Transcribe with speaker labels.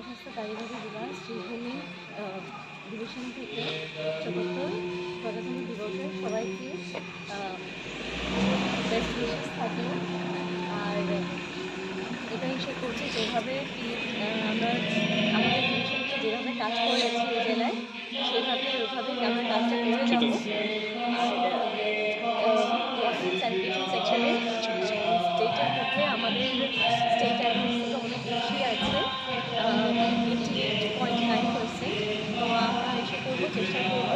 Speaker 1: জেলাস্বাস্থ্য কারিগরি বিভাগ শ্রীভূমি ডিভিশন থেকে ৭৪ প্রজাতন্ত্র দিবসের সবাইকে বেস্ট উইশেস থাকলো। আর এটাই সে করছে যেভাবে আমরা আমাদের ডিভিশনকে যেভাবে কাজ করেছি এই জেলায় ওইভাবেই আমরা কাজটা করে যাবো। আর স্যানিটেশন সেকশনে স্টেটের মধ্যে আমাদের স্টেট অ্যাভারেজ থেকে অনেক বেশি আছে, 88.9%। তো আমরা এসে করবো, চেষ্টা করবো